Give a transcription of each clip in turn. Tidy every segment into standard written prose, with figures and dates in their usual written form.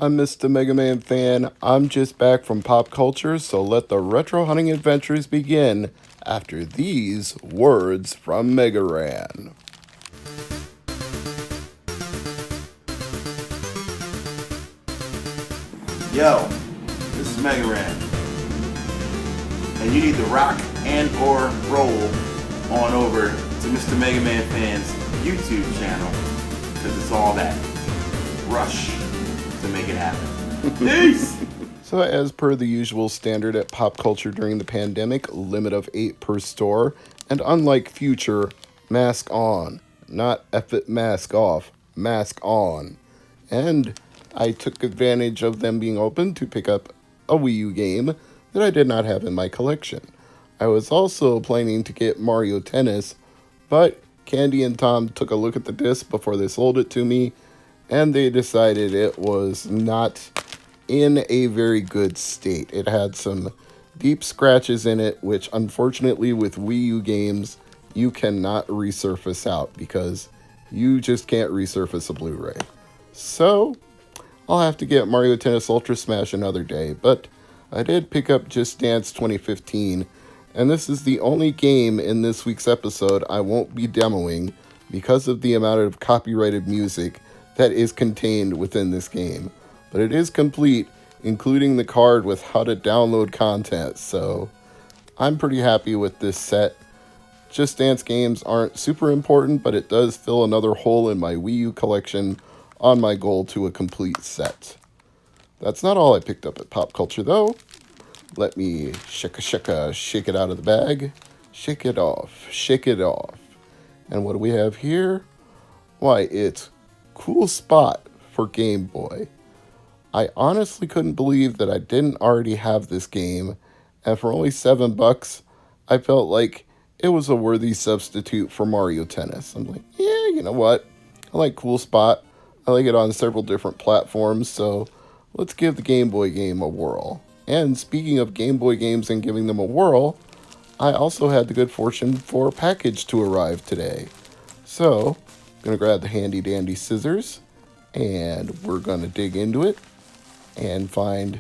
I'm Mr. MegaManFan. I'm just back from pop culture, so let the retro hunting adventures begin after these words from Megaran. Yo, this is MegaManFan, and you need to rock and or roll on over to Mr. MegaManFan's YouTube channel, because it's all that rush to make it happen. Peace! So, as per the usual standard at pop culture during the pandemic, limit of 8 per store, and unlike Future, mask on, not F it mask off, mask on. And I took advantage of them being open to pick up a Wii U game that I did not have in my collection. I was also planning to get Mario Tennis, but Candy and Tom took a look at the disc before they sold it to me, and they decided it was not in a very good state. It had some deep scratches in it, which unfortunately with Wii U games, you cannot resurface out because you just can't resurface a Blu-ray. So, I'll have to get Mario Tennis Ultra Smash another day, but I did pick up Just Dance 2015, and this is the only game in this week's episode I won't be demoing because of the amount of copyrighted music that is contained within this game. But it is complete, including the card with how to download content, so I'm pretty happy with this set. Just Dance games aren't super important, but it does fill another hole in my Wii U collection on my goal to a complete set. That's not all I picked up at Pop Culture, though. Let me shake it out of the bag. Shake it off. And what do we have here? Why, it's Cool Spot for Game Boy. I honestly couldn't believe that I didn't already have this game, and for only $7, I felt like it was a worthy substitute for Mario Tennis. I'm like, yeah, you know what? I like Cool Spot. I like it on several different platforms, so let's give the Game Boy game a whirl. And speaking of Game Boy games and giving them a whirl, I also had the good fortune for a package to arrive today. So, I'm going to grab the handy dandy scissors, and we're going to dig into it and find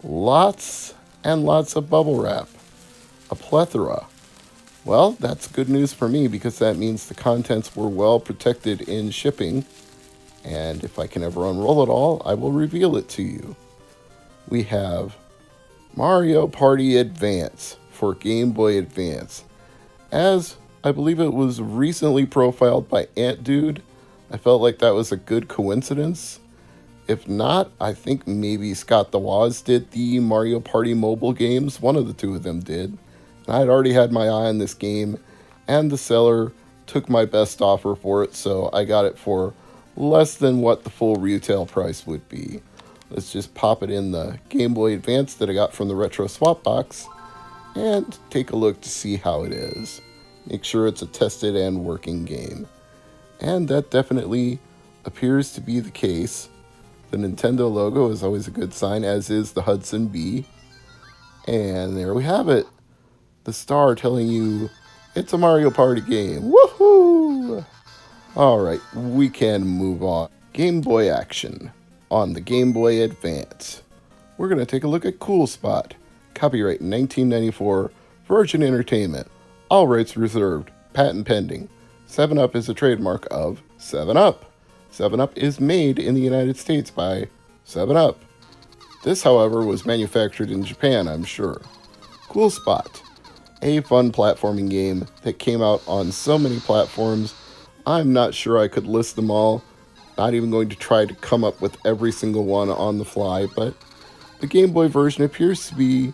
lots and lots of bubble wrap. A plethora. Well, that's good news for me because that means the contents were well protected in shipping. And if I can ever unroll it all, I will reveal it to you. We have Mario Party Advance for Game Boy Advance. As I believe it was recently profiled by Ant Dude, I felt like that was a good coincidence. If not, I think maybe Scott the Woz did the Mario Party mobile games. One of the two of them did. And I had already had my eye on this game, and the seller took my best offer for it, so I got it for less than what the full retail price would be. Let's just pop it in the Game Boy Advance that I got from the Retro Swap Box and take a look to see how it is. Make sure it's a tested and working game. And that definitely appears to be the case. The Nintendo logo is always a good sign, as is the Hudson Bee. And there we have it. The star telling you it's a Mario Party game. Woohoo! Alright, we can move on. Game Boy action on the Game Boy Advance. We're going to take a look at Cool Spot. Copyright 1994, Virgin Entertainment. All rights reserved. Patent pending. 7-Up is a trademark of 7-Up. 7-Up is made in the United States by 7-Up. This, however, was manufactured in Japan, I'm sure. Cool Spot. A fun platforming game that came out on so many platforms, I'm not sure I could list them all. Not even going to try to come up with every single one on the fly, but the Game Boy version appears to be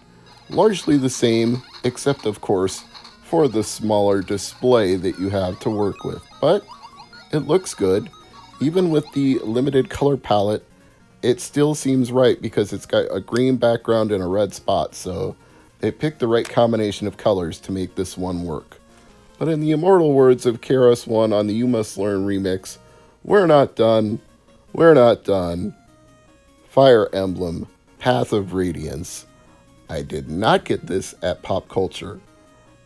largely the same, except of course for the smaller display that you have to work with. But it looks good. Even with the limited color palette, it still seems right because it's got a green background and a red spot, so they picked the right combination of colors to make this one work. But in the immortal words of KRS-One on the You Must Learn remix, we're not done. We're not done. Fire Emblem, Path of Radiance. I did not get this at Pop Culture.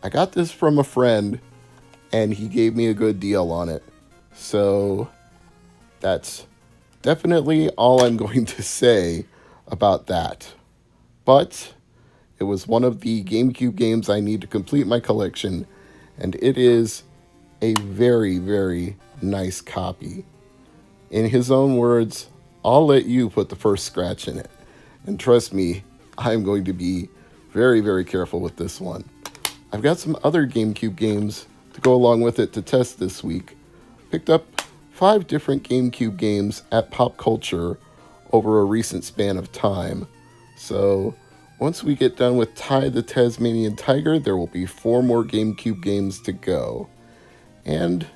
I got this from a friend, and he gave me a good deal on it. So that's Definitely all I'm going to say about that. But it was one of the GameCube games I need to complete my collection, and it is a very, very nice copy. In his own words, I'll let you put the first scratch in it. And trust me, I'm going to be very, very careful with this one. I've got some other GameCube games to go along with it to test this week. Picked up 5 different GameCube games at Pop Culture over a recent span of time. So once we get done with Ty the Tasmanian Tiger, there will be 4 more GameCube games to go. And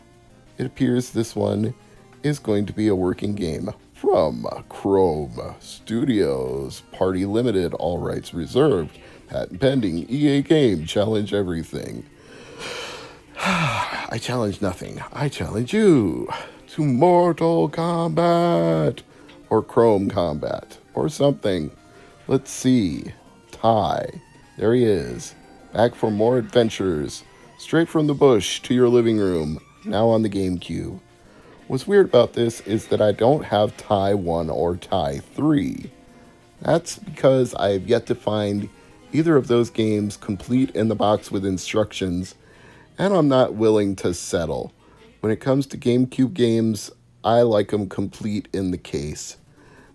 it appears this one is going to be a working game from Chrome Studios. Party limited, all rights reserved. Patent pending, EA game, challenge everything. I challenge nothing. I challenge you to Mortal Kombat or Chrome Combat or something. Let's see. Ty. There he is. Back for more adventures. Straight from the bush to your living room. Now on the GameCube. What's weird about this is that I don't have Ty 1 or Ty 3. That's because I have yet to find either of those games complete in the box with instructions, and I'm not willing to settle. When it comes to GameCube games, I like them complete in the case.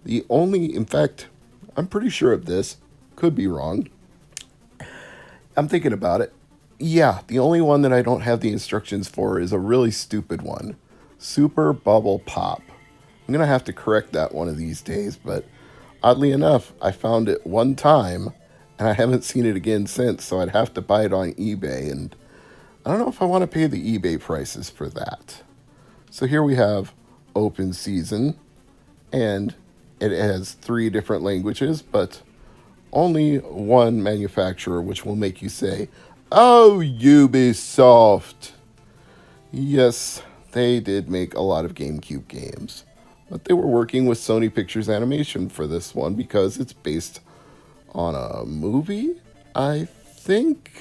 In fact, I'm pretty sure of this, could be wrong. I'm thinking about it. Yeah, the only one that I don't have the instructions for is a really stupid one. Super Bubble Pop. I'm going to have to correct that one of these days, but oddly enough, I found it one time, and I haven't seen it again since, so I'd have to buy it on eBay, and I don't know if I want to pay the eBay prices for that. So here we have Open Season, and it has 3 different languages, but only one manufacturer, which will make you say, "Oh, Ubisoft." Yes, they did make a lot of GameCube games, but they were working with Sony Pictures Animation for this one because it's based on a movie, I think.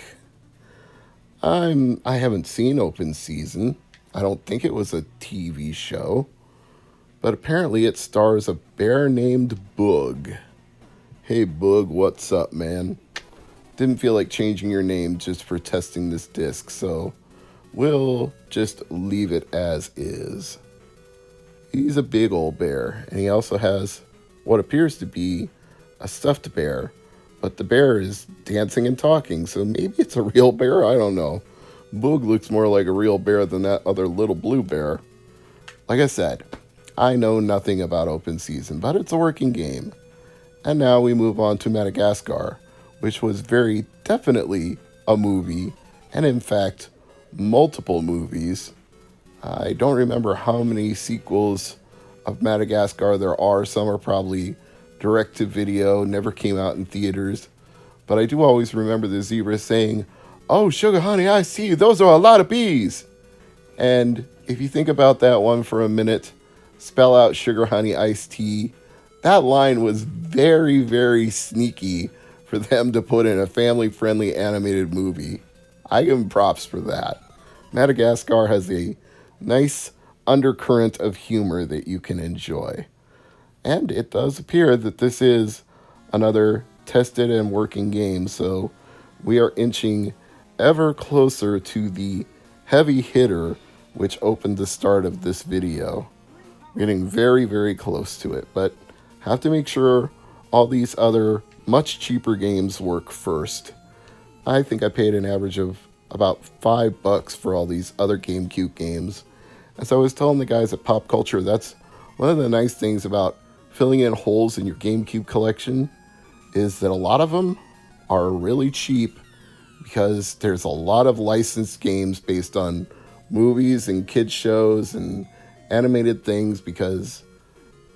I haven't seen Open Season. I don't think it was a TV show, but apparently it stars a bear named Boog. Hey Boog, what's up, man? Didn't feel like changing your name just for testing this disc, so we'll just leave it as is. He's a big old bear, and he also has what appears to be a stuffed bear, but the bear is dancing and talking, so maybe it's a real bear, I don't know. Boog looks more like a real bear than that other little blue bear. Like I said, I know nothing about Open Season, but it's a working game. And now we move on to Madagascar, which was very definitely a movie, and in fact, multiple movies. I don't remember how many sequels of Madagascar there are. Some are probably direct to video, never came out in theaters. But I do always remember the zebra saying, "Oh, sugar honey, I see you. Those are a lot of bees." And if you think about that one for a minute, spell out sugar honey iced tea. That line was very, very sneaky for them to put in a family-friendly animated movie. I give them props for that. Madagascar has a nice undercurrent of humor that you can enjoy. And it does appear that this is another tested and working game, so we are inching ever closer to the heavy hitter which opened the start of this video. We're getting very, very close to it, but have to make sure all these other much cheaper games work first. I think I paid an average of about $5 for all these other GameCube games. As I was telling the guys at Pop Culture, that's one of the nice things about filling in holes in your GameCube collection is that a lot of them are really cheap because there's a lot of licensed games based on movies and kids shows and animated things because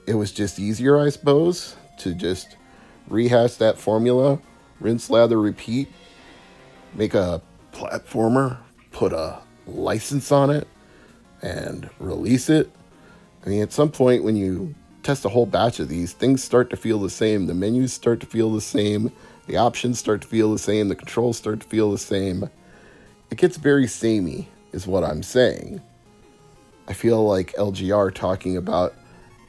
it was just easier, I suppose, to just rehash that formula, rinse, lather, repeat, make a platformer, put a license on it, and release it. I mean, at some point when you test a whole batch of these, things start to feel the same. The menus start to feel the same. The options start to feel the same. The controls start to feel the same. It gets very samey, is what I'm saying. I feel like LGR talking about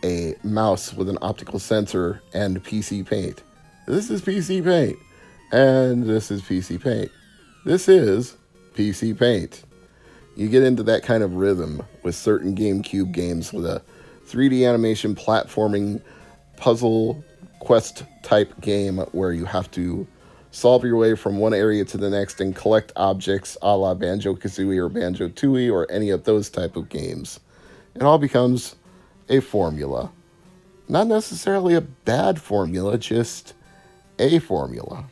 a mouse with an optical sensor and PC Paint. This is PC Paint. And this is PC Paint. This is PC Paint. You get into that kind of rhythm with certain GameCube games with a 3D animation platforming puzzle quest type game where you have to solve your way from one area to the next and collect objects a la Banjo-Kazooie or Banjo-Tooie or any of those type of games. It all becomes a formula. Not necessarily a bad formula, just a formula.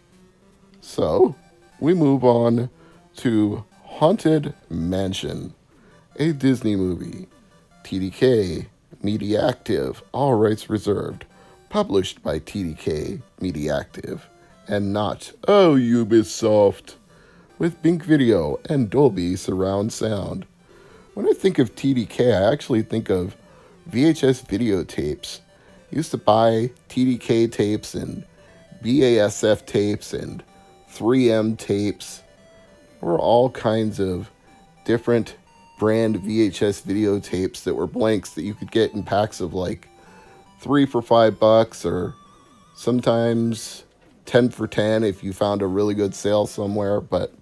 So, we move on to Haunted Mansion, a Disney movie. TDK, Mediactive, all rights reserved. Published by TDK, Mediactive, and not Ubisoft, with Bink Video and Dolby Surround Sound. When I think of TDK, I actually think of VHS videotapes. I used to buy TDK tapes and BASF tapes and 3M tapes. There were all kinds of different brand VHS videotapes that were blanks that you could get in packs of like 3 for $5 or sometimes 10 for 10 if you found a really good sale somewhere. But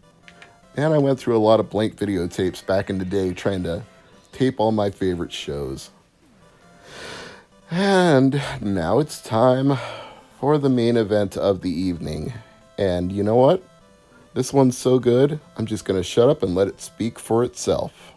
man, I went through a lot of blank videotapes back in the day trying to tape all my favorite shows. And now it's time for the main event of the evening. And you know what? This one's so good, I'm just going to shut up and let it speak for itself.